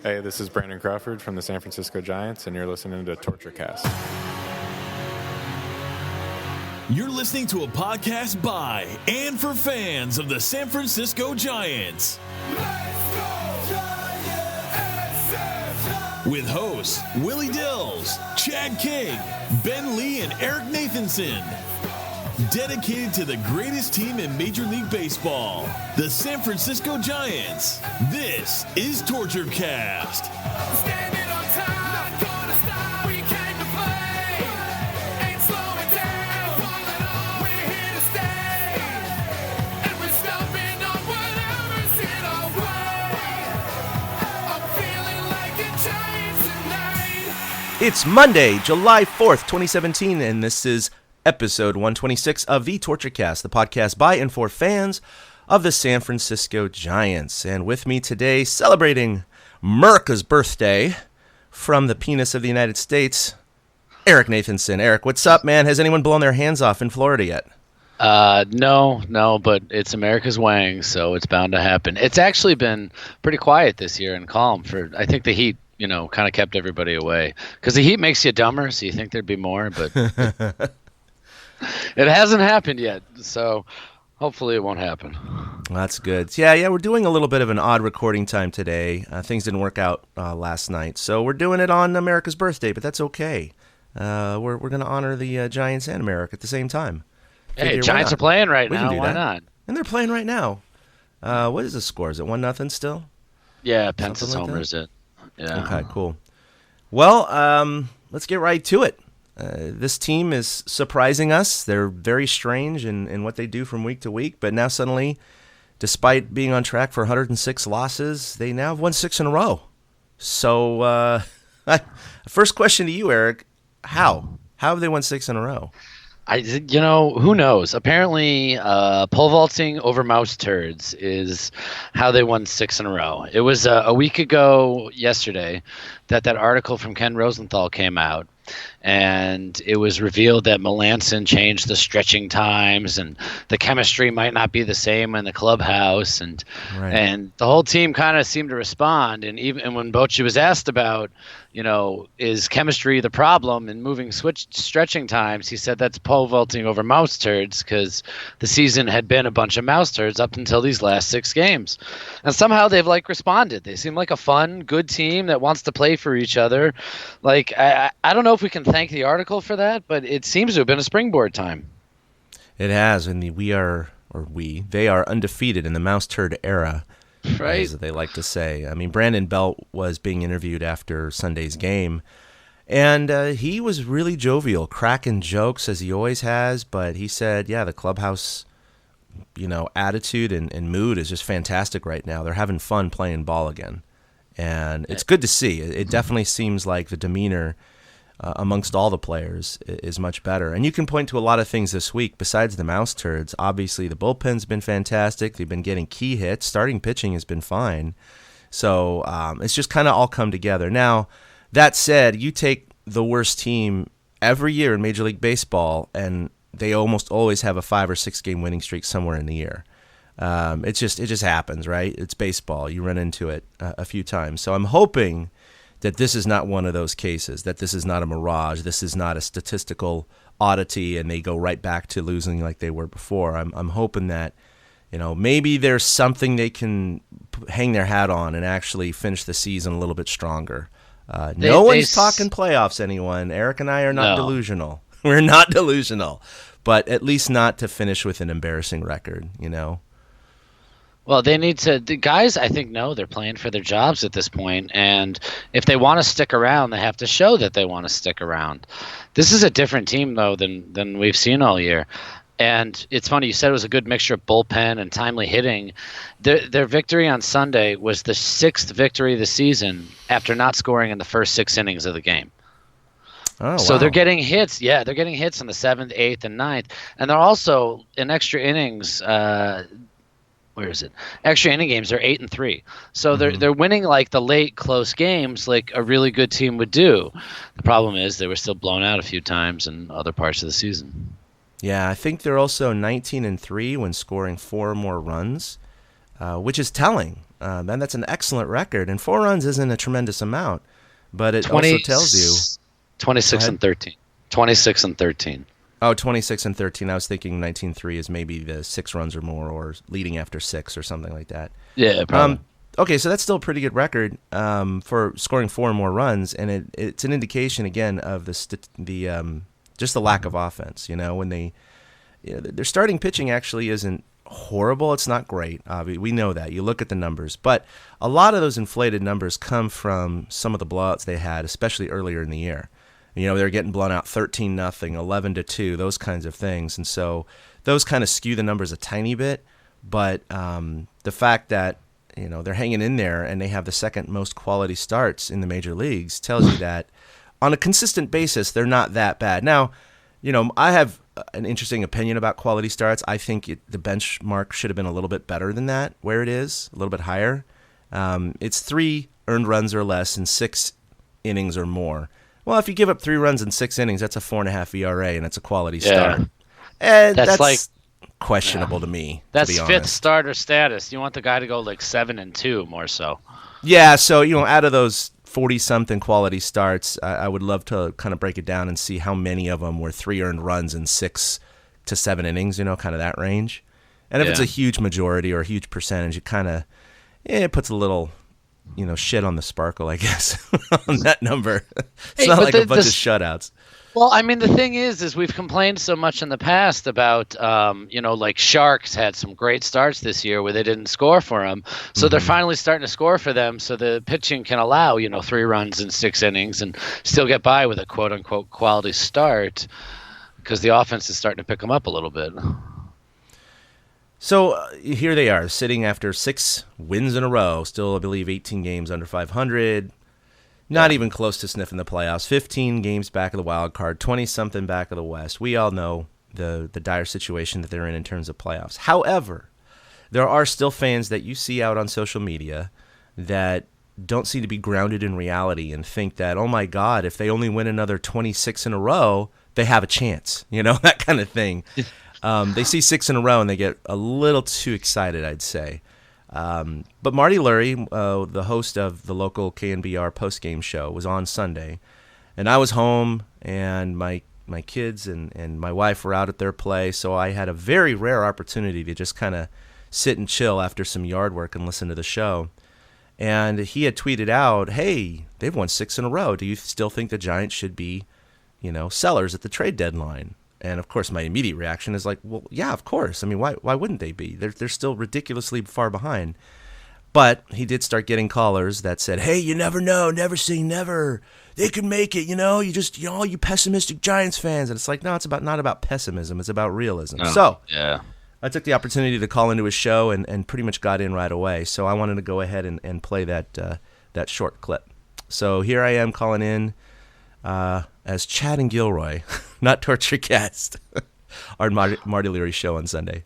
Hey, this is Brandon Crawford from the San Francisco Giants, and you're listening to Torture Cast. You're listening to a podcast by and for fans of the San Francisco Giants. Let's go Giants! With hosts Willie Dills, Chad King, Ben Lee, and Eric Nathanson. Dedicated to the greatest team in Major League Baseball, the San Francisco Giants. This is Torture Cast. Standing on time, not gonna stop. We came to play, ain't slowing down. Falling on, we're here to stay, and we're stomping on whatever's in our way. I'm feeling like a Giant tonight. It's Monday, July 4th, 2017, and this is episode 126 of the Torture Cast, the podcast by and for fans of the San Francisco Giants. And with me today, celebrating America's birthday from the penis of the United States, Eric Nathanson. Eric, what's up, man? Has anyone blown their hands off in Florida yet? No, but it's America's wang, so it's bound to happen. It's actually been pretty quiet this year and calm for, I think the heat, kind of kept everybody away. Because the heat makes you dumber, so you think there'd be more, but it hasn't happened yet, so hopefully it won't happen. That's good. Yeah, we're doing a little bit of an odd recording time today. Things didn't work out last night, so we're doing it on America's birthday, but that's okay. We're going to honor the Giants and America at the same time. Hey, Giants are playing right We can now. do Why that. not? And they're playing right now. What is the score? Is it 1-0 still? Yeah, Pence's Something like homers it. Yeah. Okay, cool. Well, let's get right to it. This team is surprising us. They're very strange in what they do from week to week, but now suddenly, despite being on track for 106 losses, they now have won 6 in a row. So, first question to you, Eric, how? How have they won 6 in a row? Who knows? Apparently, pole vaulting over mouse turds is how they won 6 in a row. It was a week ago yesterday that article from Ken Rosenthal came out, and it was revealed that Melanson changed the stretching times, and the chemistry might not be the same in the clubhouse, and the whole team kind of seemed to respond. And when Bochy was asked about, is chemistry the problem in moving stretching times, he said that's pole vaulting over mouse turds, because the season had been a bunch of mouse turds up until these last 6 games, and somehow they've responded. They seem like a fun, good team that wants to play for each other. I don't know if we can thank the article for that, but it seems to have been a springboard time. It has, and they are undefeated in the mouse turd era, right? As they like to say. I mean, Brandon Belt was being interviewed after Sunday's game, and he was really jovial, cracking jokes as he always has, but he said, the clubhouse, attitude and mood is just fantastic right now. They're having fun playing ball again, and it's good to see. It definitely seems like the demeanor amongst all the players is much better. And you can point to a lot of things this week besides the mouse turds. Obviously, the bullpen's been fantastic. They've been getting key hits. Starting pitching has been fine. So it's just kind of all come together. Now, that said, you take the worst team every year in Major League Baseball, and they almost always have a 5 or 6 game winning streak somewhere in the year. It just happens, right? It's baseball. You run into it a few times. So I'm hoping that this is not one of those cases, that this is not a mirage, this is not a statistical oddity, and they go right back to losing like they were before. I'm hoping that, maybe there's something they can hang their hat on and actually finish the season a little bit stronger. No one's talking playoffs, anyone. Eric and I are not delusional. We're not delusional, but at least not to finish with an embarrassing record, Well, they need to. The guys, I think, know they're playing for their jobs at this point, and if they want to stick around, they have to show that they want to stick around. This is a different team, though, than we've seen all year. And it's funny, you said it was a good mixture of bullpen and timely hitting. Their victory on Sunday was the 6th victory of the season after not scoring in the first 6 innings of the game. Oh, so wow. they're getting hits. Yeah, they're getting hits in the 7th, 8th, and 9th. And they're also in extra innings. Extra inning games are 8-3. So they're winning the late close games like a really good team would do. The problem is they were still blown out a few times in other parts of the season. Yeah, I think they're also 19-3 when scoring 4 or more runs, which is telling. and that's an excellent record. And 4 runs isn't a tremendous amount, but it also tells you 26 and 13. 26 and 13. Oh, 26 and 13. I was thinking 19-3 is maybe the 6 runs or more, or leading after 6 or something like that. Yeah, probably. Okay, so that's still a pretty good record for scoring 4 or more runs, and it's an indication again of just the lack of offense. When their starting pitching actually isn't horrible. It's not great. We know that. You look at the numbers, but a lot of those inflated numbers come from some of the blowouts they had, especially earlier in the year. They're getting blown out 13-0, 11-2, those kinds of things. And so those kind of skew the numbers a tiny bit. But the fact that, they're hanging in there and they have the second most quality starts in the major leagues tells you that on a consistent basis, they're not that bad. Now, I have an interesting opinion about quality starts. I think the benchmark should have been a little bit better than that, where it is, a little bit higher. It's 3 earned runs or less in 6 innings or more. Well, if you give up 3 runs in 6 innings, that's a 4.5 ERA, and it's a quality start. And that's like questionable to me. That's to be 5th honest. starter status. You want the guy to go like 7-2 more so. Yeah, so out of those 40-something quality starts, I would love to kind of break it down and see how many of them were 3 earned runs in 6 to 7 innings. Kind of that range. And if it's a huge majority or a huge percentage, it kind of it puts a little shit on the sparkle, I guess, on that number. It's not like a bunch of shutouts. Well, I mean, the thing is we've complained so much in the past about, like Sharks had some great starts this year where they didn't score for them. So they're finally starting to score for them. So the pitching can allow, 3 runs in 6 innings and still get by with a quote unquote quality start because the offense is starting to pick them up a little bit. So here they are, sitting after 6 wins in a row, still, I believe, 18 games under 500, not even close to sniffing the playoffs, 15 games back of the wild card, 20-something back of the West. We all know the dire situation that they're in terms of playoffs. However, there are still fans that you see out on social media that don't seem to be grounded in reality and think that, oh, my God, if they only win another 26 in a row, they have a chance, that kind of thing. They see 6 in a row and they get a little too excited, I'd say. But Marty Lurie, the host of the local KNBR postgame show, was on Sunday, and I was home, and my kids and my wife were out at their play, so I had a very rare opportunity to just kind of sit and chill after some yard work and listen to the show. And he had tweeted out, hey, they've won 6 in a row. Do you still think the Giants should be, sellers at the trade deadline? And, of course, my immediate reaction is like, well, yeah, of course. I mean, why wouldn't they be? They're still ridiculously far behind. But he did start getting callers that said, hey, you never know, never say never. They could make it, you just, all you pessimistic Giants fans. And it's like, no, it's not about pessimism. It's about realism. So I took the opportunity to call into his show and pretty much got in right away. So I wanted to go ahead and play that short clip. So here I am calling in as Chad and Gilroy, not Torture Cast, our Marty Leary show on Sunday.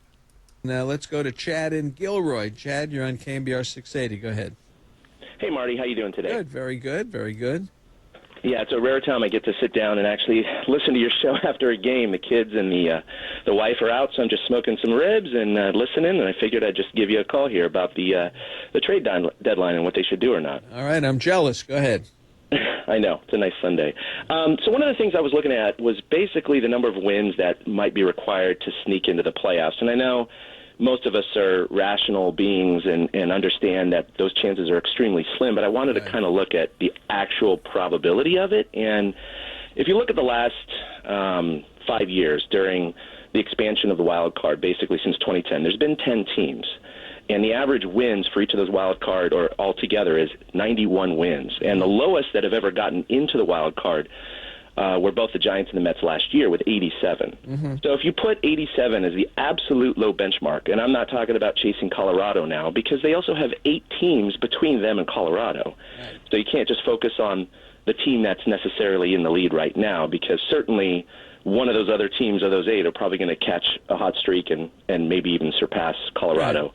Now let's go to Chad and Gilroy. Chad, you're on KNBR 680. Go ahead. Hey, Marty. How you doing today? Good. Very good. Very good. Yeah, it's a rare time I get to sit down and actually listen to your show after a game. The kids and the wife are out, so I'm just smoking some ribs and listening, and I figured I'd just give you a call here about the trade deadline and what they should do or not. All right. I'm jealous. Go ahead. I know. It's a nice Sunday. So one of the things I was looking at was basically the number of wins that might be required to sneak into the playoffs. And I know most of us are rational beings and understand that those chances are extremely slim, but I wanted to kind of look at the actual probability of it. And if you look at the last 5 years during the expansion of the wild card, basically since 2010, there's been 10 teams. And the average wins for each of those wild card or altogether is 91 wins. And the lowest that have ever gotten into the wild card were both the Giants and the Mets last year with 87. Mm-hmm. So if you put 87 as the absolute low benchmark, and I'm not talking about chasing Colorado now, because they also have 8 teams between them and Colorado. Right. So you can't just focus on the team that's necessarily in the lead right now, because certainly one of those other teams of those 8 are probably going to catch a hot streak and maybe even surpass Colorado. Right.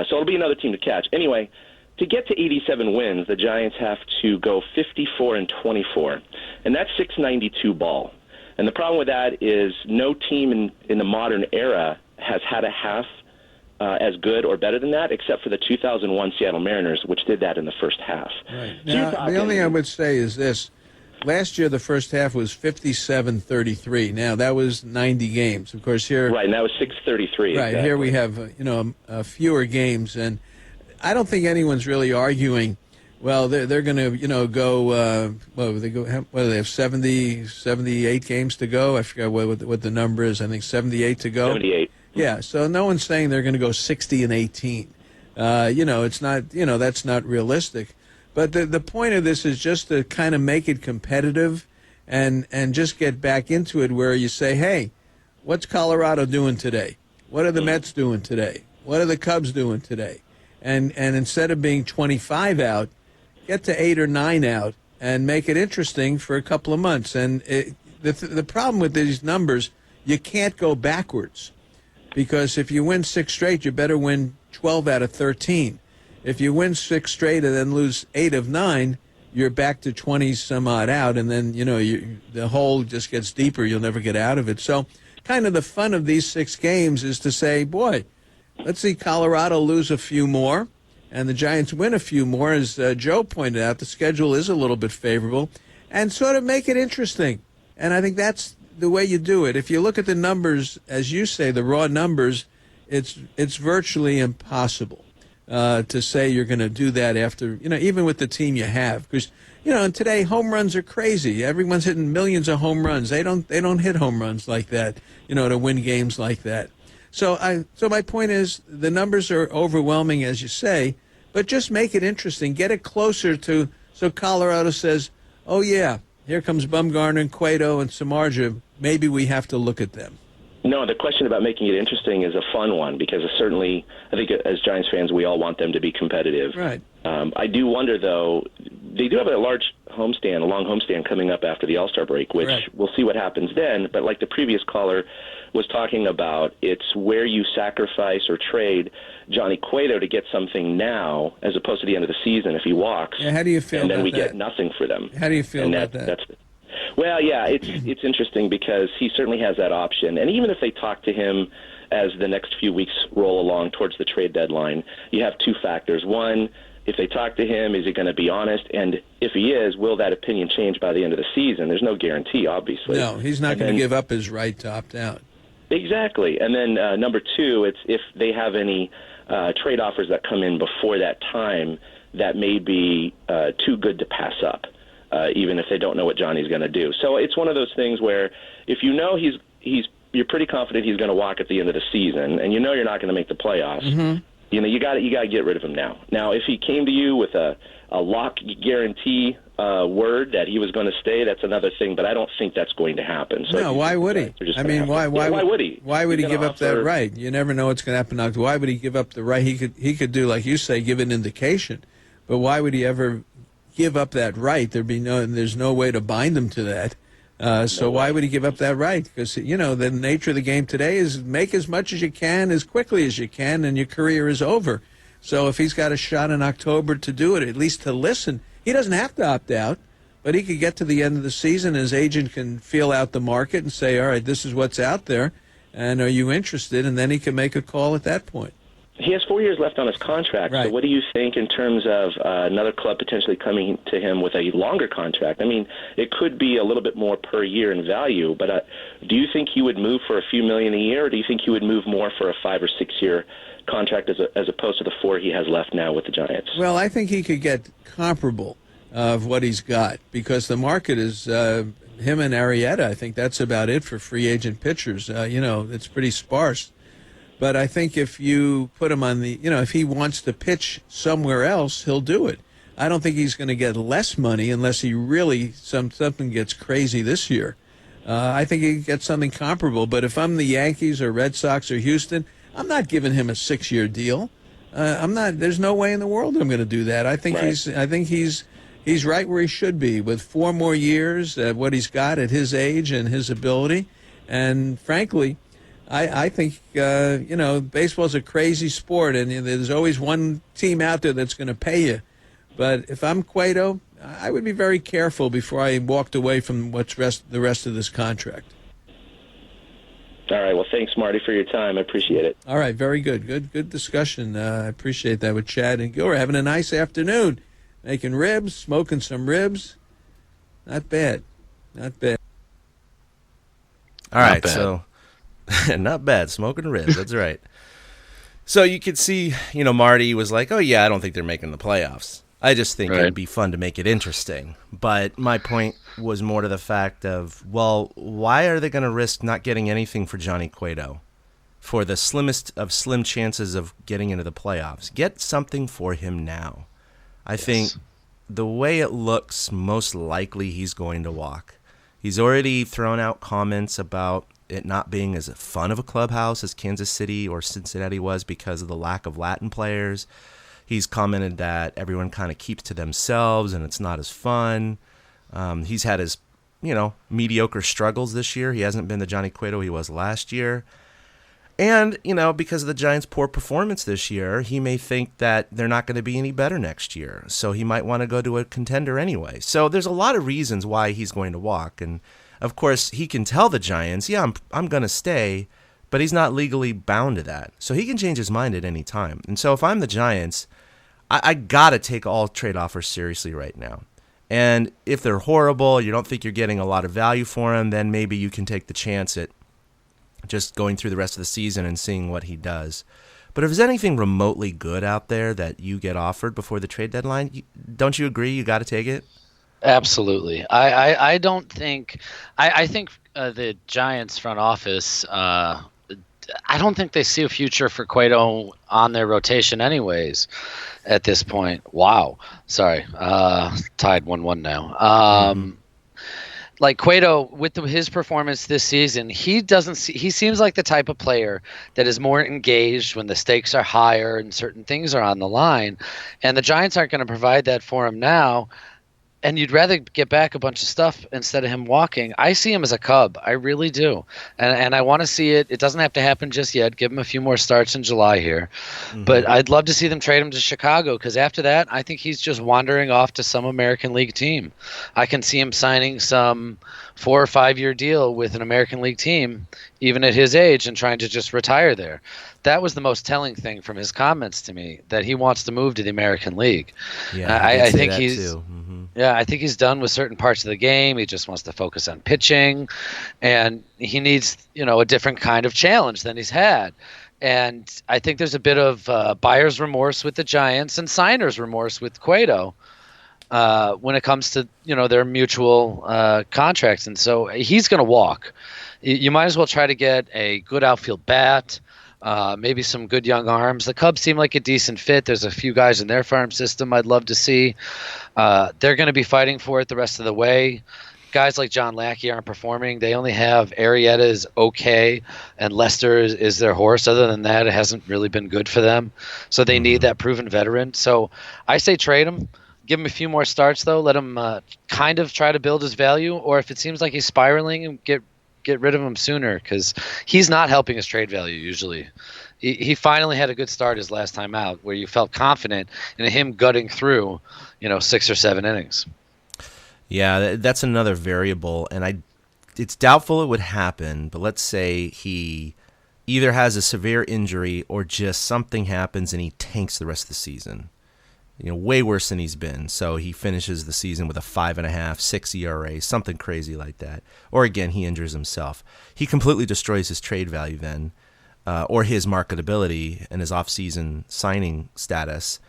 So it'll be another team to catch. Anyway, to get to 87 wins, the Giants have to go 54-24, and that's 692 ball. And the problem with that is no team in the modern era has had a half as good or better than that, except for the 2001 Seattle Mariners, which did that in the first half. Right. So you're Now, the only thing I would say is this. Last year, the first half was 57-33. Now, that was 90 games. Of course, here... Right, and that was 633. Right, exactly. here we have, fewer games. And I don't think anyone's really arguing, well, they're going to, go, what do they have, 78 games to go? I forgot what the number is. I think 78 to go. 78. Yeah, so no one's saying they're going to go 60-18. It's not, that's not realistic. But the point of this is just to kind of make it competitive and just get back into it where you say, hey, what's Colorado doing today? What are the Mets doing today? What are the Cubs doing today? And instead of being 25 out, get to 8 or 9 out and make it interesting for a couple of months. And the problem with these numbers, you can't go backwards. Because if you win 6 straight, you better win 12 out of 13. If you win 6 straight and then lose 8 of 9, you're back to 20 some odd out, and then the hole just gets deeper. You'll never get out of it. So, kind of the fun of these 6 games is to say, boy, let's see Colorado lose a few more, and the Giants win a few more. As Joe pointed out, the schedule is a little bit favorable, and sort of make it interesting. And I think that's the way you do it. If you look at the numbers, as you say, the raw numbers, it's virtually impossible to say you're going to do that after, even with the team you have. Because, and today home runs are crazy. Everyone's hitting millions of home runs. They don't hit home runs like that, to win games like that. So my point is the numbers are overwhelming, as you say, but just make it interesting. Get it closer to, so Colorado says, oh, yeah, here comes Bumgarner and Cueto and Samardzija. Maybe we have to look at them. No, the question about making it interesting is a fun one because certainly I think as Giants fans we all want them to be competitive. Right. I do wonder, though, they do have a long homestand coming up after the All-Star break, which we'll see what happens then. But like the previous caller was talking about, it's where you sacrifice or trade Johnny Cueto to get something now as opposed to the end of the season if he walks. Yeah, how do you feel and then about we that? get nothing for them. How do you feel about that? Well, yeah, it's interesting because he certainly has that option. And even if they talk to him as the next few weeks roll along towards the trade deadline, you have 2 factors. One, if they talk to him, is he going to be honest? And if he is, will that opinion change by the end of the season? There's no guarantee, obviously. No, he's not going to give up his right to opt out. Exactly. And then number 2, it's if they have any trade offers that come in before that time that may be too good to pass up. Even if they don't know what Johnny's going to do. So it's one of those things where if you know you're pretty confident he's going to walk at the end of the season, and you're not going to make the playoffs, you got to get rid of him now. Now, if he came to you with a lock guarantee word that he was going to stay, that's another thing, but I don't think that's going to happen. So no, why would he? I mean, why would he? Why would he give up that right? You never know what's going to happen now. Why would he give up the right? He could do, like you say, give an indication, but why would he ever give up that right? There's no way to bind him to that. So why would he give up that right? Because, the nature of the game today is make as much as you can, as quickly as you can, and your career is over. So if he's got a shot in October to do it, at least to listen, he doesn't have to opt out, but he could get to the end of the season. His agent can feel out the market and say, all right, this is what's out there, and are you interested? And then he can make a call at that point. He has 4 years left on his contract. Right. So what do you think in terms of another club potentially coming to him with a longer contract? I mean, it could be a little bit more per year in value, but do you think he would move for a few million a year, or do you think he would move more for a 5 or 6 year contract as opposed to the 4 he has left now with the Giants? Well, I think he could get comparable of what he's got because the market is him and Arrieta. I think that's about it for free agent pitchers. It's pretty sparse. But I think if you put him on if he wants to pitch somewhere else, he'll do it. I don't think he's going to get less money unless he really something gets crazy this year. I think he gets something comparable. But if I'm the Yankees or Red Sox or Houston, I'm not giving him a 6-year deal. I'm not. There's no way in the world I'm going to do that. I think he's right where he should be with 4 more years. What he's got at his age and his ability, and frankly. I think, baseball's a crazy sport, and there's always one team out there that's going to pay you. But if I'm Cueto, I would be very careful before I walked away from the rest of this contract. All right. Well, thanks, Marty, for your time. I appreciate it. All right, very good. Good discussion. I appreciate that with Chad and Gil. We're having a nice afternoon. Making ribs, smoking some ribs. Not bad. Not bad. All right, so not bad. Smoking ribs, that's right. So you could see, Marty was like, oh, yeah, I don't think they're making the playoffs. I just think it'd be fun to make it interesting. But my point was more to the fact of, well, why are they going to risk not getting anything for Johnny Cueto for the slimmest of slim chances of getting into the playoffs? Get something for him now. I think the way it looks, most likely he's going to walk. He's already thrown out comments about it not being as fun of a clubhouse as Kansas City or Cincinnati was because of the lack of Latin players. He's commented that everyone kind of keeps to themselves and it's not as fun. He's had his, mediocre struggles this year. He hasn't been the Johnny Cueto he was last year. And, because of the Giants' poor performance this year, he may think that they're not going to be any better next year. So he might want to go to a contender anyway. So there's a lot of reasons why he's going to walk. And, of course, he can tell the Giants, yeah, I'm going to stay, but he's not legally bound to that. So he can change his mind at any time. And so if I'm the Giants, I got to take all trade offers seriously right now. And if they're horrible, you don't think you're getting a lot of value for him, then maybe you can take the chance at just going through the rest of the season and seeing what he does. But if there's anything remotely good out there that you get offered before the trade deadline, don't you agree you got to take it? Absolutely. I don't think – I think the Giants front office I don't think they see a future for Cueto on their rotation anyways at this point. Wow. Sorry. Tied 1-1 now. Like Cueto, with his performance this season, he seems like the type of player that is more engaged when the stakes are higher and certain things are on the line. And the Giants aren't going to provide that for him now. And you'd rather get back a bunch of stuff instead of him walking. I see him as a Cub. I really do. And I want to see it. It doesn't have to happen just yet. Give him a few more starts in July here. But I'd love to see them trade him to Chicago because after that, I think he's just wandering off to some American League team. I can see him signing some 4 or 5 year deal with an American League team, even at his age, and trying to just retire there. That was the most telling thing from his comments to me, that he wants to move to the American League. Yeah, I think he's Yeah, I think he's done with certain parts of the game. He just wants to focus on pitching, and he needs, a different kind of challenge than he's had. And I think there's a bit of buyer's remorse with the Giants and signer's remorse with Cueto when it comes to, their mutual contracts. And so he's going to walk. You might as well try to get a good outfield bat, maybe some good young arms. The Cubs seem like a decent fit. There's a few guys in their farm system I'd love to see. They're going to be fighting for it the rest of the way. Guys like John Lackey aren't performing. They only have Arrieta is okay, and Lester is their horse. Other than that, it hasn't really been good for them. So they need that proven veteran. So I say trade him. Give him a few more starts, though. Let him kind of try to build his value. Or if it seems like he's spiraling, get rid of him sooner, because he's not helping his trade value usually. He finally had a good start his last time out where you felt confident in him gutting through, 6 or 7 innings. Yeah, that's another variable, and it's doubtful it would happen, but let's say he either has a severe injury or just something happens and he tanks the rest of the season. Way worse than he's been. So he finishes the season with a 5.5, 6 ERA, something crazy like that. Or again, he injures himself. He completely destroys his trade value then, or his marketability and his off-season signing status.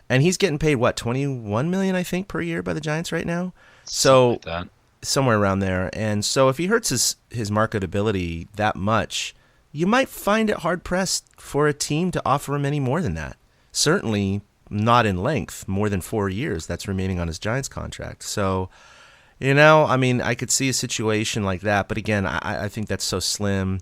And he's getting paid, $21 million, I think, per year by the Giants right now? So like somewhere around there. And so if he hurts his marketability that much, you might find it hard-pressed for a team to offer him any more than that. Certainly not in length, more than 4 years that's remaining on his Giants contract. So, I could see a situation like that. But again, I think that's so slim.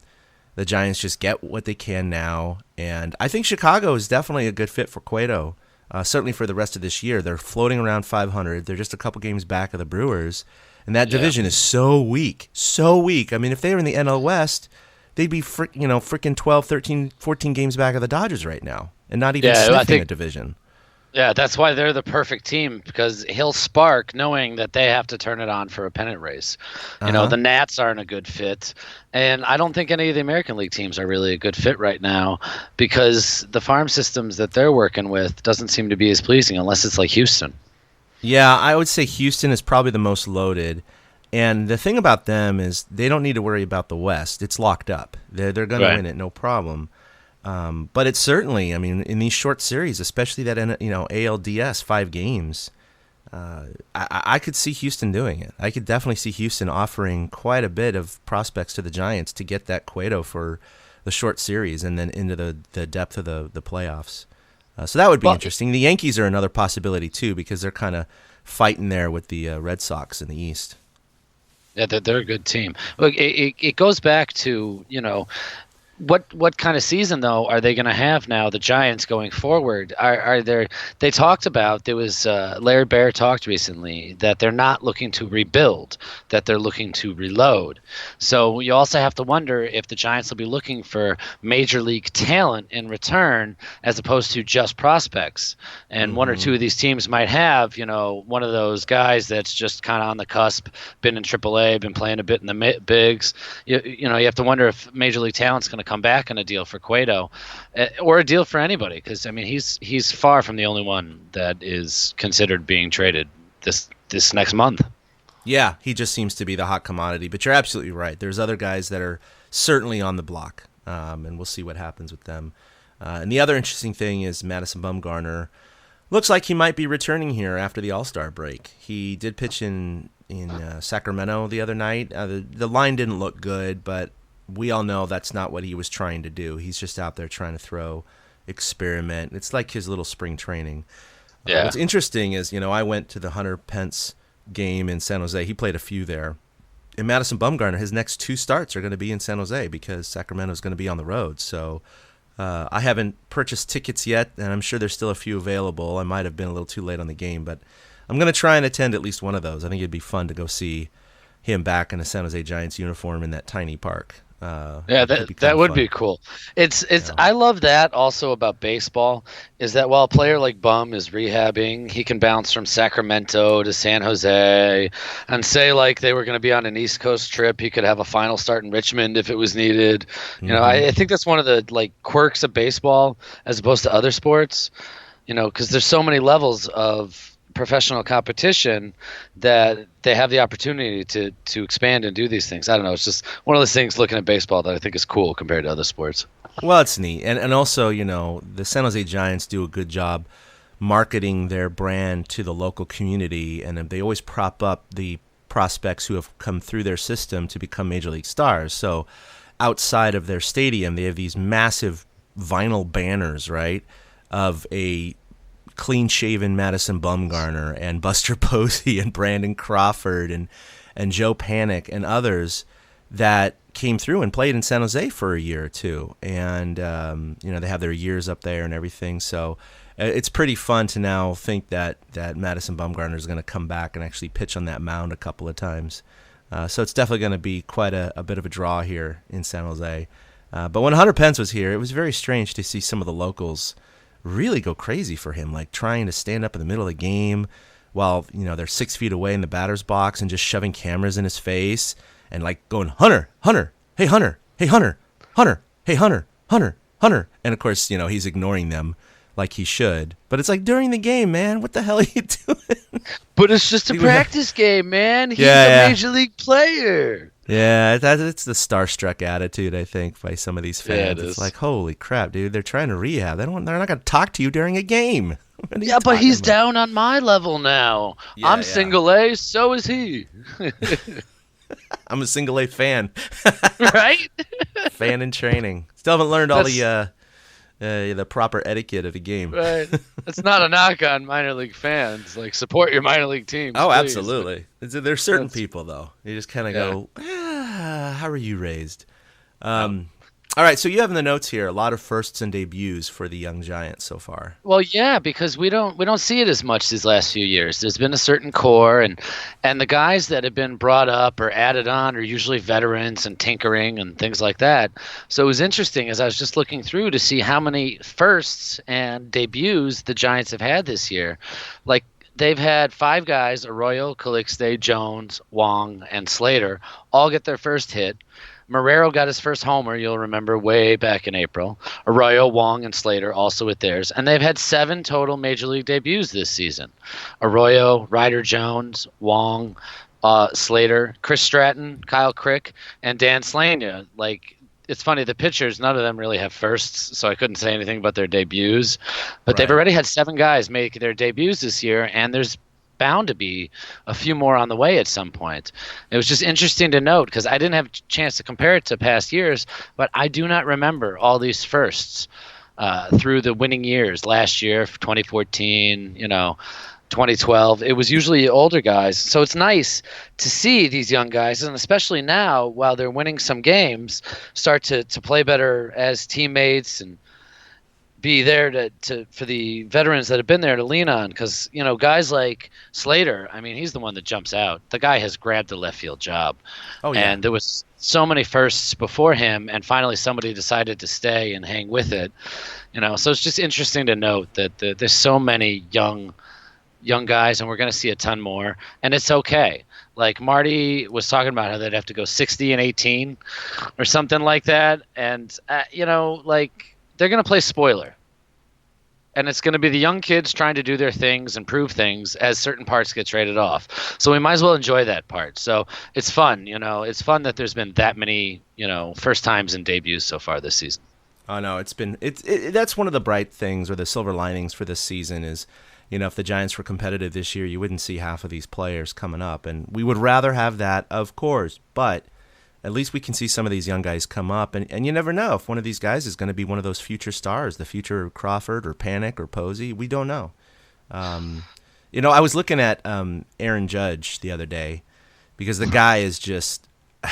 The Giants just get what they can now. And I think Chicago is definitely a good fit for Cueto, certainly for the rest of this year. They're floating around 500. They're just a couple games back of the Brewers. And that division is so weak, so weak. I mean, if they were in the NL West, they'd be freaking 12, 13, 14 games back of the Dodgers right now and not even sniffing a division. Yeah, that's why they're the perfect team, because he'll spark knowing that they have to turn it on for a pennant race. The Nats aren't a good fit, and I don't think any of the American League teams are really a good fit right now, because the farm systems that they're working with doesn't seem to be as pleasing unless it's like Houston. Yeah, I would say Houston is probably the most loaded. And the thing about them is they don't need to worry about the West. It's locked up. They're going to win it, no problem. But it's certainly, I mean, in these short series, especially that ALDS 5 games, I could see Houston doing it. I could definitely see Houston offering quite a bit of prospects to the Giants to get that Cueto for the short series and then into the depth of the playoffs. So that would be interesting. The Yankees are another possibility too, because they're kind of fighting there with the Red Sox in the East. Yeah, they're a good team. Look, it goes back to, what kind of season though are they going to have now, the Giants going forward? They talked about, there was Larry Baer talked recently that they're not looking to rebuild, that they're looking to reload. So you also have to wonder if the Giants will be looking for major league talent in return as opposed to just prospects. And one or two of these teams might have, one of those guys that's just kind of on the cusp, been in AAA, been playing a bit in the bigs. You have to wonder if major league talent's going to come back in a deal for Cueto, or a deal for anybody, because I mean he's far from the only one that is considered being traded this next month. Yeah, he just seems to be the hot commodity. But you're absolutely right. There's other guys that are certainly on the block, and we'll see what happens with them. And the other interesting thing is Madison Bumgarner looks like he might be returning here after the All-Star break. He did pitch in Sacramento the other night. The line didn't look good, but we all know that's not what he was trying to do. He's just out there trying to throw, experiment. It's like his little spring training. Yeah. What's interesting is, I went to the Hunter Pence game in San Jose. He played a few there. And Madison Bumgarner, his next 2 starts are going to be in San Jose because Sacramento's going to be on the road. So I haven't purchased tickets yet, and I'm sure there's still a few available. I might have been a little too late on the game, but I'm going to try and attend at least one of those. I think it'd be fun to go see him back in a San Jose Giants uniform in that tiny park. That would be cool. I love that also about baseball, is that while a player like Bum is rehabbing, he can bounce from Sacramento to San Jose, and say like they were going to be on an East Coast trip, he could have a final start in Richmond if it was needed. I think that's one of the like quirks of baseball as opposed to other sports, because there's so many levels of professional competition that they have the opportunity to expand and do these things. I don't know. It's just one of those things looking at baseball that I think is cool compared to other sports. Well, it's neat. And also, the San Jose Giants do a good job marketing their brand to the local community, and they always prop up the prospects who have come through their system to become major league stars. So outside of their stadium, they have these massive vinyl banners, right, of a clean-shaven Madison Bumgarner and Buster Posey and Brandon Crawford and Joe Panic and others that came through and played in San Jose for a year or two. And, they have their years up there and everything. So it's pretty fun to now think that Madison Bumgarner is going to come back and actually pitch on that mound a couple of times. So it's definitely going to be quite a bit of a draw here in San Jose. But when Hunter Pence was here, it was very strange to see some of the locals really go crazy for him, like trying to stand up in the middle of the game while, they're 6 feet away in the batter's box and just shoving cameras in his face and like going, Hunter, hey, Hunter, hey, Hunter, hey, Hunter. And of course, he's ignoring them like he should. But it's like during the game, man, what the hell are you doing? But it's just a practice game, man. He's a major league player. Yeah, it's the starstruck attitude, I think, by some of these fans. Yeah, it's like, holy crap, dude! They're trying to rehab. They're not going to talk to you during a game. Yeah, but he's down on my level now. I'm single A, so is he. I'm a single A fan. Right? Fan in training. Still haven't learned all the proper etiquette of the game. Right. That's not a knock on minor league fans. Like, support your minor league teams. Oh, please. Absolutely. There's certain people, though. You just kind of go, how are you raised? All right, so you have in the notes here a lot of firsts and debuts for the young Giants so far. Well, yeah, because we don't see it as much these last few years. There's been a certain core, and the guys that have been brought up or added on are usually veterans and tinkering and things like that. So it was interesting as I was just looking through to see how many firsts and debuts the Giants have had this year. Like, they've had 5 guys: Arroyo, Calixte, Jones, Wong, and Slater, all get their first hit. Marrero got his first homer, you'll remember, way back in April. Arroyo, Wong, and Slater also with theirs. And they've had 7 total Major League debuts this season. Arroyo, Ryder Jones, Wong, Slater, Chris Stratton, Kyle Crick, and Dan Slania. Like, it's funny, the pitchers, none of them really have firsts, so I couldn't say anything about their debuts. But they've already had 7 guys make their debuts this year, and there's bound to be a few more on the way at some point. It was just interesting to note because I didn't have a chance to compare it to past years, but I do not remember all these firsts through the winning years. Last year, 2014, 2012, it was usually older guys. So it's nice to see these young guys, and especially now, while they're winning some games, start to play better as teammates and be there to for the veterans that have been there to lean on, because guys like Slater, I mean, he's the one that jumps out. The guy has grabbed the left field job. Oh yeah. And there was so many firsts before him, and finally somebody decided to stay and hang with it. So it's just interesting to note that there's so many young guys, and we're going to see a ton more, and it's okay. Like Marty was talking about how they'd have to go 60 and 18 or something like that, and they're going to play spoiler. And it's going to be the young kids trying to do their things and prove things as certain parts get traded off. So we might as well enjoy that part. So it's fun, It's fun that there's been that many, first times and debuts so far this season. Oh, no, that's one of the bright things or the silver linings for this season is, if the Giants were competitive this year, you wouldn't see half of these players coming up. And we would rather have that, of course. But at least we can see some of these young guys come up, and you never know if one of these guys is going to be one of those future stars, the future Crawford or Panic or Posey. We don't know. I was looking at Aaron Judge the other day because the guy is just – I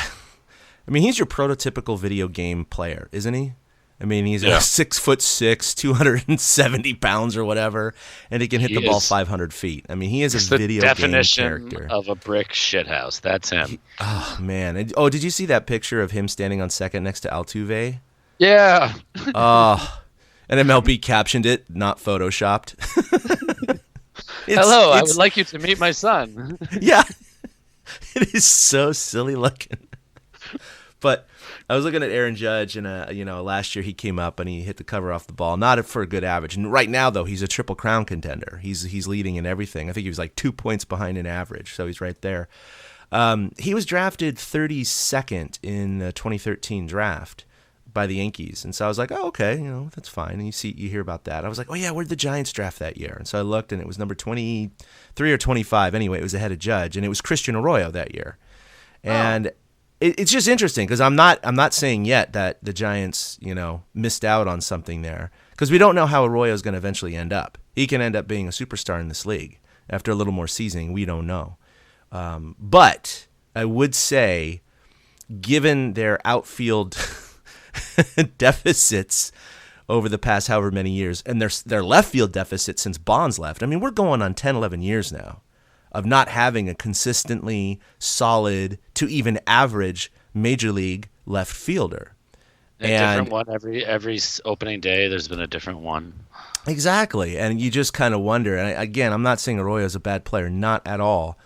mean, he's your prototypical video game player, isn't he? I mean, he's 6'6", 270 pounds or whatever, and he can hit the ball 500 feet. I mean, he is a video game character. Definition of a brick shithouse. That's him. Oh, man. Did you see that picture of him standing on second next to Altuve? Yeah. And MLB captioned it, not photoshopped. Hello, I would like you to meet my son. Yeah. It is so silly looking. But I was looking at Aaron Judge, and last year he came up and he hit the cover off the ball, not for a good average. And right now, though, he's a Triple Crown contender. He's leading in everything. I think he was like 2 points behind in average, so he's right there. He was drafted 32nd in the 2013 draft by the Yankees, and so I was like, oh, okay, that's fine. And you hear about that. I was like, oh yeah, where'd the Giants draft that year? And so I looked, and it was number 23 or 25. Anyway, it was ahead of Judge, and it was Christian Arroyo that year, and. It's just interesting because I'm not saying yet that the Giants, missed out on something there because we don't know how Arroyo is going to eventually end up. He can end up being a superstar in this league after a little more seasoning. We don't know. But I would say, given their outfield deficits over the past however many years and their left field deficit since Bonds left, I mean, we're going on 10, 11 years now of not having a consistently solid to even average major league left fielder. A different one every opening day. There's been a different one. Exactly, and you just kind of wonder. And again, I'm not saying Arroyo is a bad player, not at all.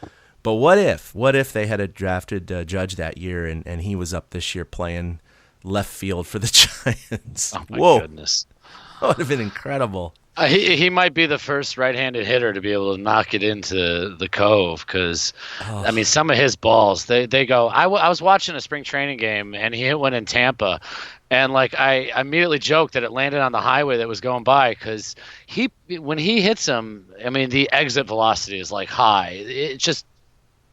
But what if they had drafted Judge that year and he was up this year playing left field for the Giants? Oh my goodness, that would have been incredible. He might be the first right-handed hitter to be able to knock it into the cove because, I mean, some of his balls, they go. I was watching a spring training game, and he hit one in Tampa, and I immediately joked that it landed on the highway that was going by because when he hits him, I mean, the exit velocity is high. It just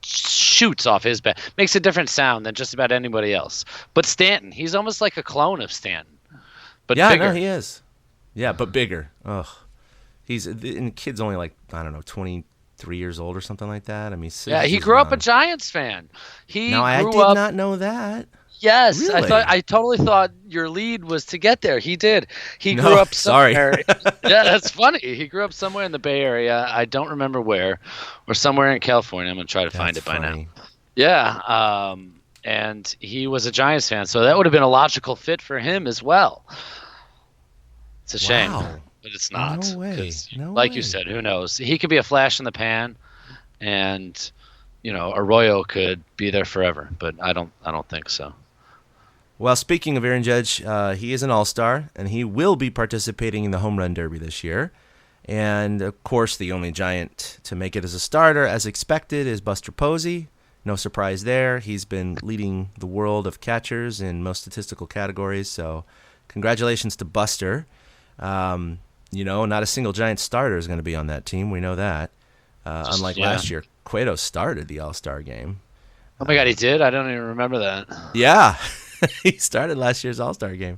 shoots off his bat, makes a different sound than just about anybody else. But Stanton, he's almost like a clone of Stanton, but bigger. No, he is. Yeah, but bigger. Ugh. And the kid's only 23 years old or something like that. I mean, he grew up a Giants fan. I did not know that. Yes, Really? I totally thought your lead was to get there. He did. He No, grew up sorry. somewhere. Yeah, that's funny. He grew up somewhere in the Bay Area. I don't remember where, or somewhere in California. I'm gonna try to find it by now. Yeah. And he was a Giants fan, so that would have been a logical fit for him as well. It's a shame, Wow. but it's not. No way. 'Cause, No like way. you said, who knows? He could be a flash in the pan, and Arroyo could be there forever. But I don't think so. Well, speaking of Aaron Judge, he is an all-star, and he will be participating in the home run derby this year. And, of course, the only Giant to make it as a starter, as expected, is Buster Posey. No surprise there. He's been leading the world of catchers in most statistical categories, so congratulations to Buster. Not a single Giant starter is going to be on that team. We know that. Unlike last year, Cueto started the all-star game. Oh, my God, he did? I don't even remember that. Yeah. He started last year's All-Star game.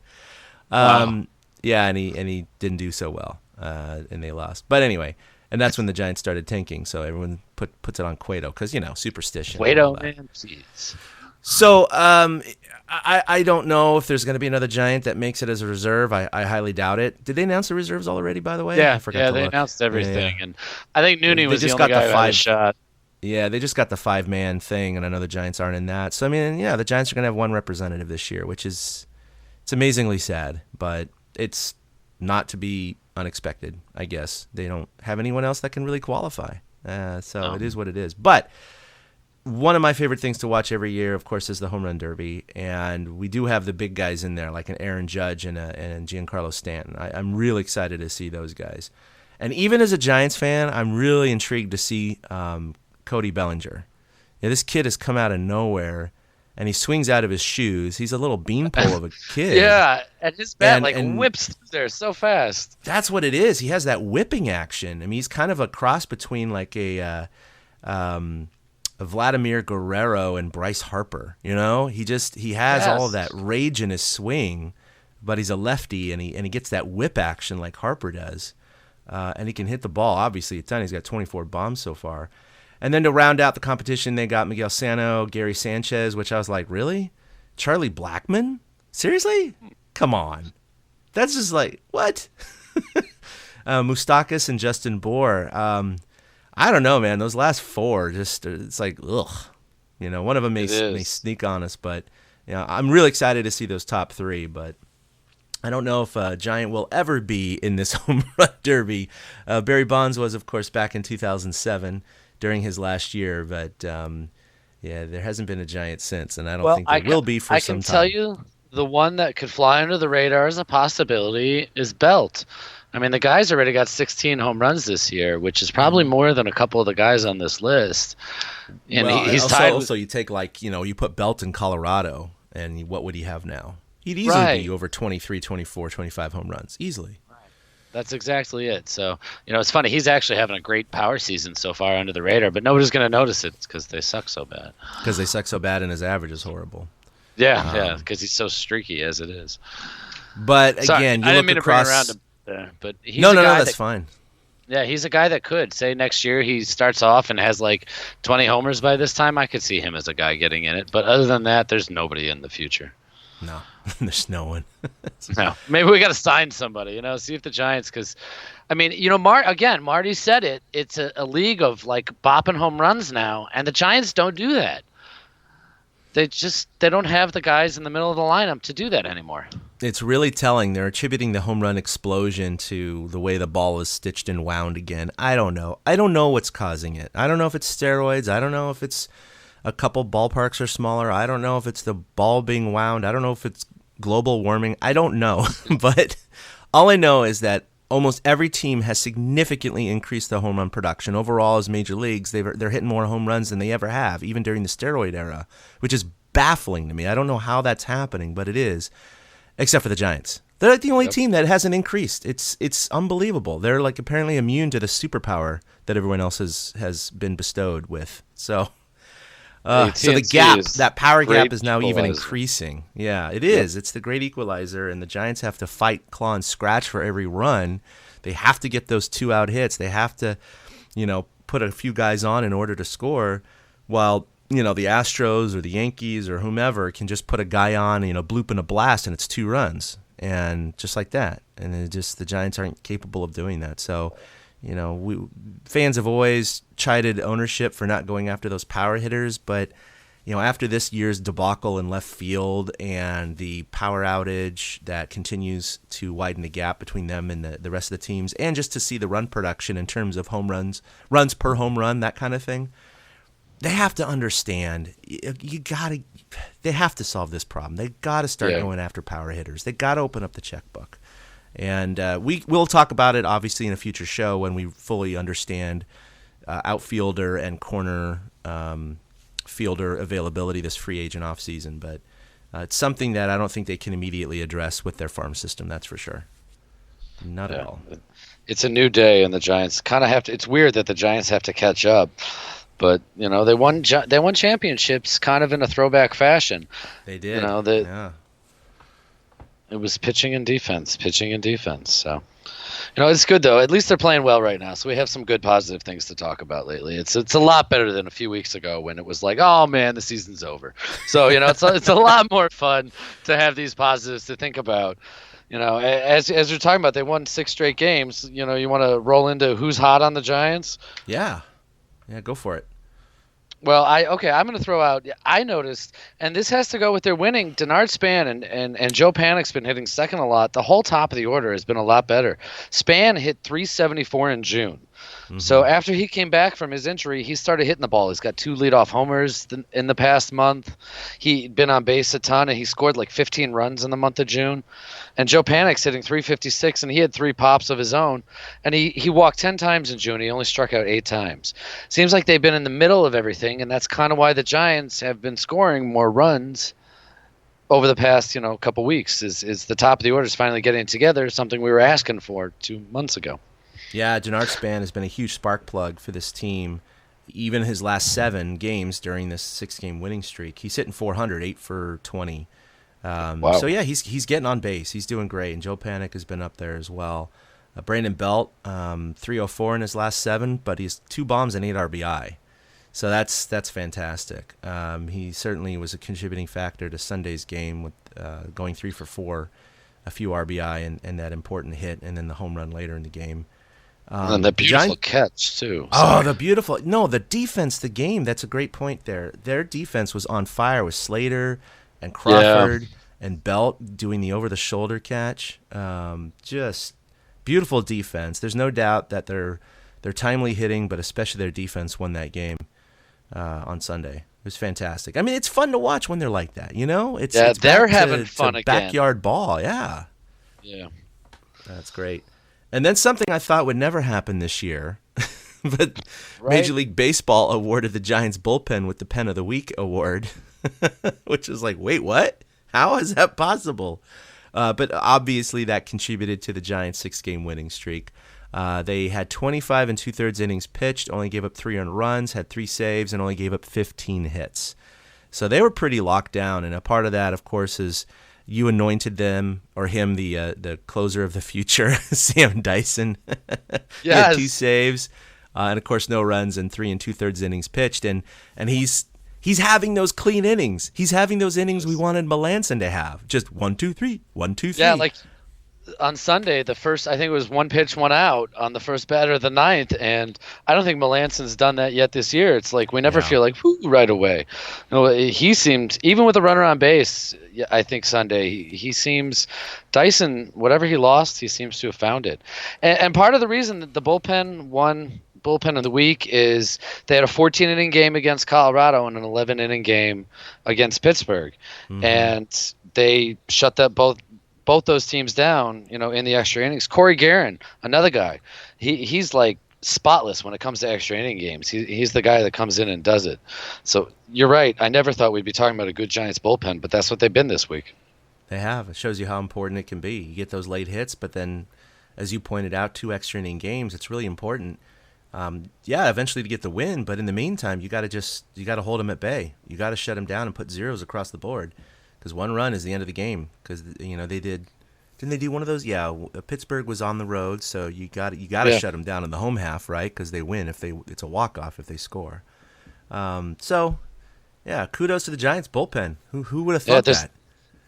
Wow. Yeah, and he didn't do so well, and they lost. But anyway, and that's when the Giants started tanking, so everyone puts it on Cueto because, superstition. Cueto, man, jeez. So I don't know if there's going to be another Giant that makes it as a reserve. I highly doubt it. Did they announce the reserves already, by the way? Yeah, I forgot to they look. announced everything, Yeah. and I think Nooney They was the just only got the guy who had a five- shot. Yeah, they just got the 5-man thing, and I know the Giants aren't in that. So, I mean, yeah, the Giants are going to have one representative this year, which is it's amazingly sad, but it's not to be unexpected, I guess. They don't have anyone else that can really qualify. So it is what it is. But one of my favorite things to watch every year, of course, is the home run derby, and we do have the big guys in there, like an Aaron Judge and Giancarlo Stanton. I'm really excited to see those guys. And even as a Giants fan, I'm really intrigued to see Cody Bellinger. Yeah, this kid has come out of nowhere, and he swings out of his shoes. He's a little beanpole of a kid. Yeah, and his bat And- whips through there so fast. That's what it is. He has that whipping action. I mean, he's kind of a cross between like a Vladimir Guerrero and Bryce Harper. He has all of that rage in his swing, but he's a lefty, and he gets that whip action like Harper does. And he can hit the ball, obviously, a ton. He's got 24 bombs so far. And then to round out the competition, they got Miguel Sano, Gary Sanchez, which I was like, really? Charlie Blackmon? Seriously? Come on. That's just like, what? Moustakas and Justin Bohr. I don't know, man. Those last four, it's like, ugh. One of them may sneak on us, but I'm really excited to see those top three, but I don't know if Giant will ever be in this home run derby. Barry Bonds was, of course, back in 2007 during his last year, but there hasn't been a Giant since, and I don't think there will be for some time. I can tell you the one that could fly under the radar as a possibility is Belt. I mean, the guy's already got 16 home runs this year, which is probably more than a couple of the guys on this list. And he's tied. Also, you take you put Belt in Colorado, and what would he have now? He'd easily be over 23, 24, 25 home runs, easily. That's exactly it. So, it's funny. He's actually having a great power season so far under the radar, but nobody's going to notice it because they suck so bad. Because they suck so bad and his average is horrible. Yeah, because he's so streaky as it is. But, again, I didn't mean to bring around to there, but he's no, that's fine. Yeah, he's a guy that could. Say next year he starts off and has like 20 homers by this time. I could see him as a guy getting in it. But other than that, there's nobody in the future. No, there's no one. No, maybe we got to sign somebody. See if the Giants, because, I mean, Marty said it. It's a league of like bopping home runs now, and the Giants don't do that. They don't have the guys in the middle of the lineup to do that anymore. It's really telling. They're attributing the home run explosion to the way the ball is stitched and wound again. I don't know. I don't know what's causing it. I don't know if it's steroids. I don't know if it's a couple ballparks are smaller. I don't know if it's the ball being wound. I don't know if it's global warming. I don't know. But all I know is that almost every team has significantly increased the home run production. Overall, as major leagues, they're hitting more home runs than they ever have, even during the steroid era, which is baffling to me. I don't know how that's happening, but it is, except for the Giants. They're like the only team that hasn't increased. It's unbelievable. They're like apparently immune to the superpower that everyone else has been bestowed with. So the gap, that power gap is now even increasing. Yeah, it is. It's the great equalizer, and the Giants have to fight, claw, and scratch for every run. They have to get those 2-out hits. They have to, put a few guys on in order to score, while the Astros or the Yankees or whomever can just put a guy on, bloop and a blast, and it's 2 runs, and just like that. And the Giants aren't capable of doing that. So, fans have always chided ownership for not going after those power hitters, but after this year's debacle in left field and the power outage that continues to widen the gap between them and the rest of the teams, and just to see the run production in terms of runs per home run, that kind of thing, they have to understand. They have to solve this problem. They got to start going after power hitters. They got to open up the checkbook, and we'll talk about it obviously in a future show when we fully understand outfielder and corner fielder availability this free agent offseason. But it's something that I don't think they can immediately address with their farm system. That's for sure. Not at all. It's a new day, and the Giants kind of have to. It's weird that the Giants have to catch up. But they won championships kind of in a throwback fashion. They did. It was pitching and defense. So, it's good though. At least they're playing well right now. So we have some good positive things to talk about lately. It's a lot better than a few weeks ago when it was like, oh man, the season's over. So it's a lot more fun to have these positives to think about. As you're talking about, they won 6 straight games. You want to roll into who's hot on the Giants? Yeah, go for it. Well, I'm going to throw out. I noticed, and this has to go with their winning. Denard Span and Joe Panic's been hitting second a lot. The whole top of the order has been a lot better. Span hit 374 in June. Mm-hmm. So after he came back from his injury, he started hitting the ball. He's got 2 leadoff homers in the past month. He'd been on base a ton, and he scored like 15 runs in the month of June. And Joe Panic's hitting 356, and he had 3 pops of his own. And he walked 10 times in June. He only struck out 8 times. Seems like they've been in the middle of everything, and that's kind of why the Giants have been scoring more runs over the past couple weeks. Is the top of the order is finally getting together, something we were asking for 2 months ago. Yeah, Denard Span has been a huge spark plug for this team. Even his last 7 games during this 6-game winning streak, he's hitting 400, 8 for 20. Wow. So yeah, he's getting on base. He's doing great, and Joe Panic has been up there as well. Brandon Belt, 304 in his last 7, but he's 2 bombs and 8 RBI. So that's fantastic. He certainly was a contributing factor to Sunday's game with going 3 for 4, a few RBI and that important hit, and then the home run later in the game. And the beautiful catch, too. Oh, the defense, the game, that's a great point there. Their defense was on fire with Slater and Crawford and Belt doing the over-the-shoulder catch. Just beautiful defense. There's no doubt that their timely hitting, but especially their defense, won that game on Sunday. It was fantastic. I mean, it's fun to watch when they're like that, It's they're having fun again. Backyard ball, yeah. Yeah. That's great. And then something I thought would never happen this year, but Major League Baseball awarded the Giants bullpen with the Pen of the Week award, which is like, wait, what? How is that possible? But obviously that contributed to the Giants' 6-game winning streak. They had 25 2/3 innings pitched, only gave up 3 earned runs, had 3 saves, and only gave up 15 hits. So they were pretty locked down, and a part of that, of course, is you anointed them, or him, the closer of the future, Sam Dyson. He had 2 saves, and of course no runs and 3 2/3 innings pitched, and he's having those clean innings. He's having those innings we wanted Melanson to have. Just 1, 2, 3, 1, 2, 3. Yeah, like on Sunday, the first, I think it was 1 pitch, 1 out on the first batter of the 9th, and I don't think Melanson's done that yet this year. It's like we never feel like whoo right away. He seemed, even with a runner on base, I think Sunday, he seems, Dyson, whatever he lost, he seems to have found it. And part of the reason that the bullpen won bullpen of the week is they had a 14-inning game against Colorado and an 11-inning game against Pittsburgh, and they shut that both those teams down, in the extra innings. Corey Guerin, another guy, he's like spotless when it comes to extra inning games. He's the guy that comes in and does it. So you're right. I never thought we'd be talking about a good Giants bullpen, but that's what they've been this week. They have. It shows you how important it can be. You get those late hits, but then, as you pointed out, 2 extra inning games. It's really important. Eventually to get the win, but in the meantime, you got to hold them at bay. You got to shut them down and put zeros across the board, because 1 run is the end of the game. Because didn't they do one of those? Yeah, Pittsburgh was on the road, so you got to shut them down in the home half, right? Because they win if it's a walk off if they score. So Yeah, kudos to the Giants bullpen. Who would have thought that?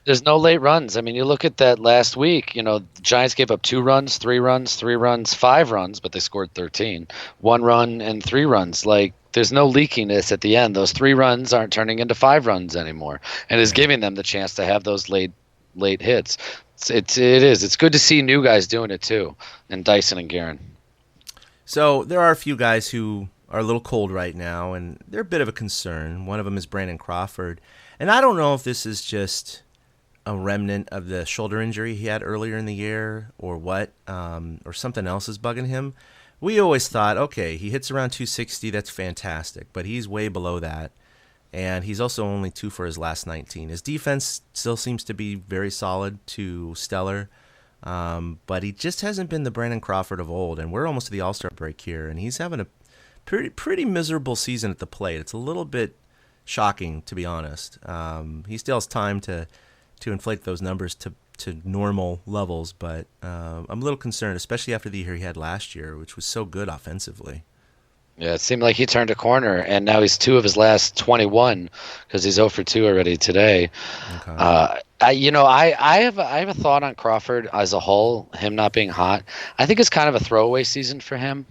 There's no late runs. I mean, you look at that last week, the Giants gave up 2 runs, 3 runs, 3 runs, 5 runs, but they scored 13. 1 run and 3 runs. Like, there's no leakiness at the end. Those 3 runs aren't turning into 5 runs anymore, and is giving them the chance to have those late hits. It is. It's good to see new guys doing it too, and Dyson and Guerin. So there are a few guys who are a little cold right now, and they're a bit of a concern. One of them is Brandon Crawford, and I don't know if this is just a remnant of the shoulder injury he had earlier in the year or what, or something else is bugging him. We always thought, okay, he hits around 260, that's fantastic, but he's way below that, and he's also only 2 for his last 19. His defense still seems to be very solid to stellar, but he just hasn't been the Brandon Crawford of old, and we're almost to the All-Star break here, and he's having a pretty miserable season at the plate. It's a little bit shocking, to be honest. He still has time to inflate those numbers to normal levels, but I'm a little concerned, especially after the year he had last year, which was so good offensively. Yeah, it seemed like he turned a corner, and now he's 2 of his last 21 because he's 0 for 2 already today. Okay. I have a thought on Crawford as a whole, him not being hot. I think it's kind of a throwaway season for him.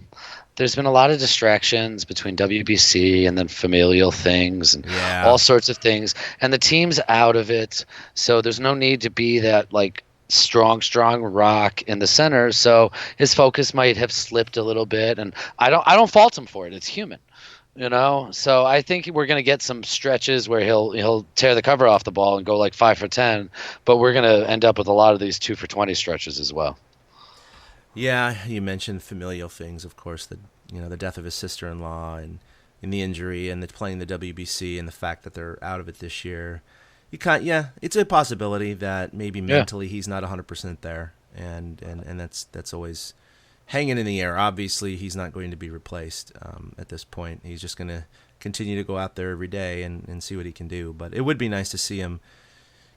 There's been a lot of distractions between WBC and then familial things and all sorts of things. And the team's out of it. So there's no need to be that like strong rock in the center. So his focus might have slipped a little bit. And I don't fault him for it. It's human. So I think we're going to get some stretches where he'll tear the cover off the ball and go like 5 for 10. But we're going to end up with a lot of these 2 for 20 stretches as well. Yeah, you mentioned familial things, of course, the death of his sister-in-law and the injury and playing the WBC and the fact that they're out of it this year. It's a possibility that maybe mentally he's not 100% there, and that's always hanging in the air. Obviously, he's not going to be replaced at this point. He's just going to continue to go out there every day and see what he can do. But it would be nice to see him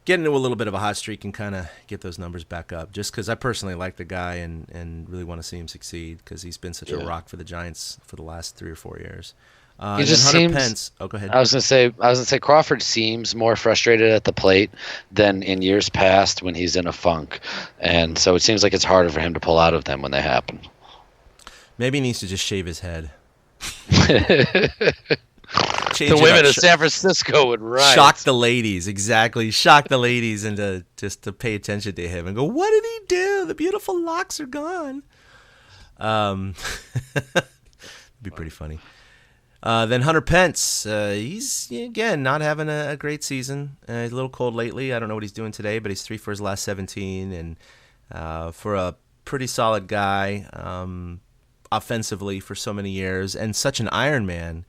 get into a little bit of a hot streak and kind of get those numbers back up, just because I personally like the guy and really want to see him succeed because he's been such a rock for the Giants for the last 3 or 4 years. He just seems. Pence. Oh, go ahead. I was gonna say Crawford seems more frustrated at the plate than in years past when he's in a funk, and so it seems like it's harder for him to pull out of them when they happen. Maybe he needs to just shave his head. The women of San Francisco would riot. Shock the ladies, exactly. Shock the ladies into just to pay attention to him and go, what did he do? The beautiful locks are gone. It'd be pretty funny. Then Hunter Pence, he's, again, not having a great season. He's a little cold lately. I don't know what he's doing today, but he's 3 for his last 17. And for a pretty solid guy offensively for so many years and such an Iron Man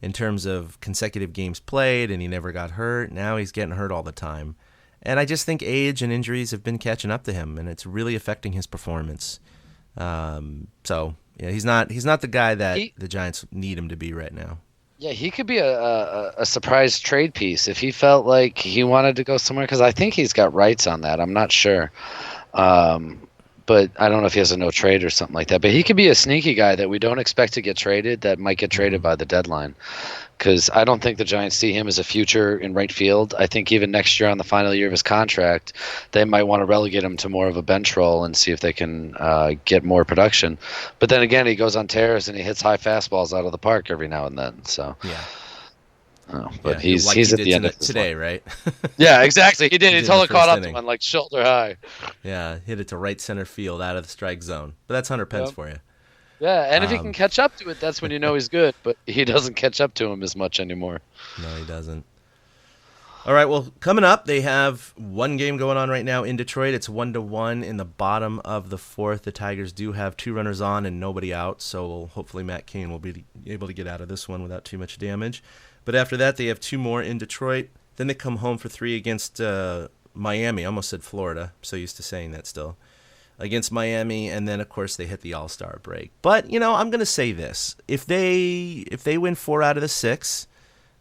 in terms of consecutive games played, and he never got hurt. Now he's getting hurt all the time. And I just think age and injuries have been catching up to him, and it's really affecting his performance. He's not the guy that the Giants need him to be right now. Yeah, he could be a surprise trade piece if he felt like he wanted to go somewhere, because I think he's got rights on that. I'm not sure. But I don't know if he has a no trade or something like that. But he could be a sneaky guy that we don't expect to get traded that might get traded by the deadline. Because I don't think the Giants see him as a future in right field. I think even next year on the final year of his contract, they might want to relegate him to more of a bench role and see if they can get more production. But then again, he goes on tears and he hits high fastballs out of the park every now and then. So yeah. But he's at the end of today, right? Yeah, exactly. He did. He totally caught up inning. to one, like shoulder high. Yeah, hit it to right center field out of the strike zone. But that's Hunter Pence for you. Yeah, and if he can catch up to it, that's when you know he's good. But he doesn't catch up to him as much anymore. No, he doesn't. All right, well, coming up, they have one game going on right now in Detroit. It's 1-1 in the bottom of the 4th. The Tigers do have 2 runners on and nobody out, so hopefully Matt Cain will be able to get out of this one without too much damage. But after that, they have 2 more in Detroit. Then they come home for 3 against Miami. I almost said Florida. I'm so used to saying that still. Against Miami, and then, of course, they hit the All-Star break. But, I'm going to say this. If they win 4 out of the 6,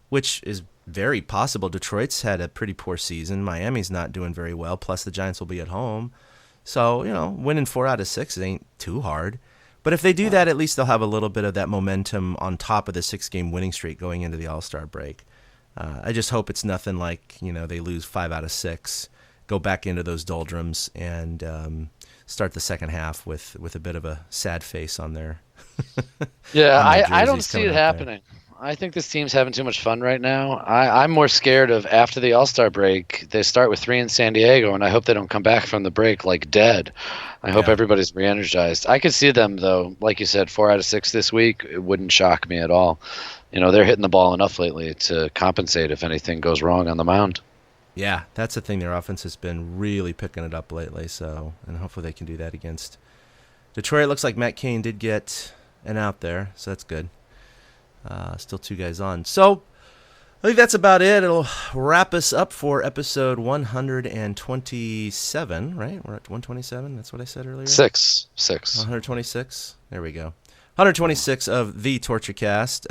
which is very possible. Detroit's had a pretty poor season. Miami's not doing very well, plus the Giants will be at home. So, winning 4 out of 6 ain't too hard. But if they do that, at least they'll have a little bit of that momentum on top of the 6-game winning streak going into the All-Star break. I just hope it's nothing like, they lose 5 out of 6, go back into those doldrums, and start the second half with a bit of a sad face on their Yeah, on their I don't jerseys see coming it out there. happening. I think this team's having too much fun right now. I'm more scared of after the All-Star break, they start with 3 in San Diego, and I hope they don't come back from the break like dead. I hope Yeah. everybody's re-energized. I could see them, though, like you said, 4 out of 6 this week. It wouldn't shock me at all. They're hitting the ball enough lately to compensate if anything goes wrong on the mound. Yeah, that's the thing. Their offense has been really picking it up lately, and hopefully they can do that against Detroit. It looks like Matt Cain did get an out there, so that's good. Still 2 guys on. So I think that's about it. It'll wrap us up for episode 127, right? We're at 127. That's what I said earlier. 6. 126. There we go. 126 of the Torture Cast.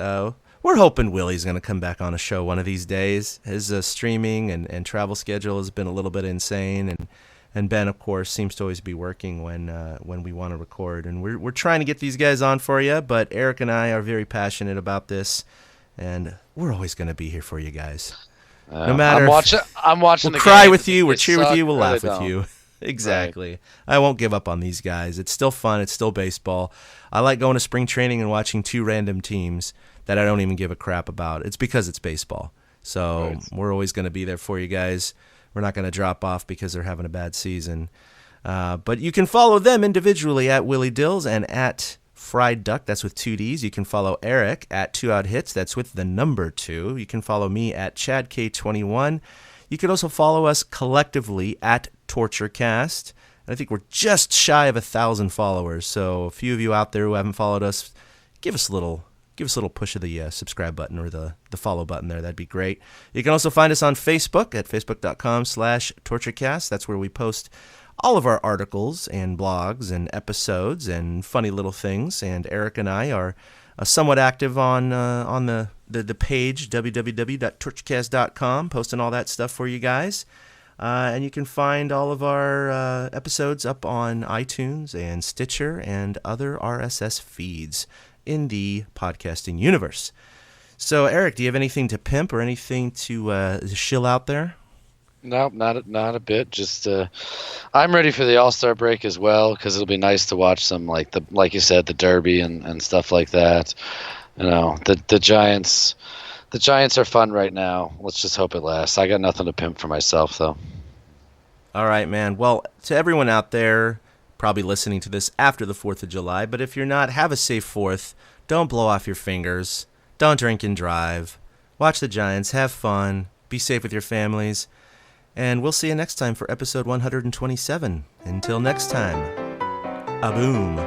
We're hoping Willie's going to come back on a show one of these days. His streaming and travel schedule has been a little bit insane, and Ben, of course, seems to always be working when we want to record. And we're trying to get these guys on for you, but Eric and I are very passionate about this, and we're always going to be here for you guys. No matter. I'm watching. We'll the cry games. with you. We'll They cheer with suck you. We'll or laugh they with don't. you. Exactly. Right. I won't give up on these guys. It's still fun. It's still baseball. I like going to spring training and watching 2 random teams that I don't even give a crap about. It's because it's baseball. So We're always going to be there for you guys. We're not going to drop off because they're having a bad season. But you can follow them individually at Willie Dills and at Fried Duck. That's with 2 Ds. You can follow Eric at 2 Out Hits. That's with the number 2. You can follow me at ChadK21. You can also follow us collectively at TortureCast. I think we're just shy of 1,000 followers. So a few of you out there who haven't followed us, give us a little push of the subscribe button or the follow button there. That'd be great. You can also find us on Facebook at facebook.com/TortureCast. That's where we post all of our articles and blogs and episodes and funny little things. And Eric and I are somewhat active on the page, www.torturecast.com, posting all that stuff for you guys. And you can find all of our episodes up on iTunes and Stitcher and other RSS feeds in the podcasting universe. So, Eric, do you have anything to pimp or anything to shill out there? No, not a bit. Just I'm ready for the All-Star break as well because it'll be nice to watch some like you said, the Derby and stuff like that. The Giants. The Giants are fun right now. Let's just hope it lasts. I got nothing to pimp for myself though. All right, man. Well, to everyone out there probably listening to this after the 4th of July, but if you're not, have a safe 4th. Don't blow off your fingers. Don't drink and drive. Watch the Giants. Have fun. Be safe with your families. And we'll see you next time for episode 127. Until next time, a-boom.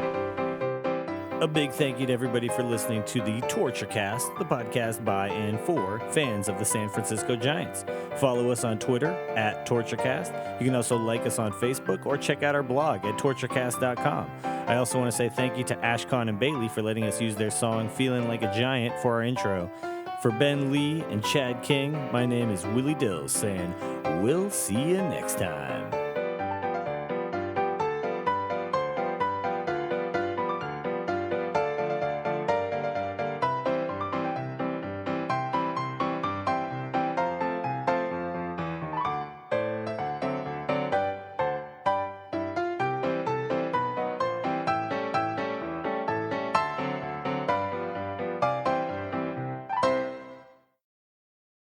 A big thank you to everybody for listening to the Torture Cast, the podcast by and for fans of the San Francisco Giants. Follow us on Twitter at TortureCast. You can also like us on Facebook or check out our blog at torturecast.com. I also want to say thank you to Ashcon and Bailey for letting us use their song Feeling Like a Giant for our intro. For Ben Lee and Chad King, my name is Willie Dills saying, we'll see you next time.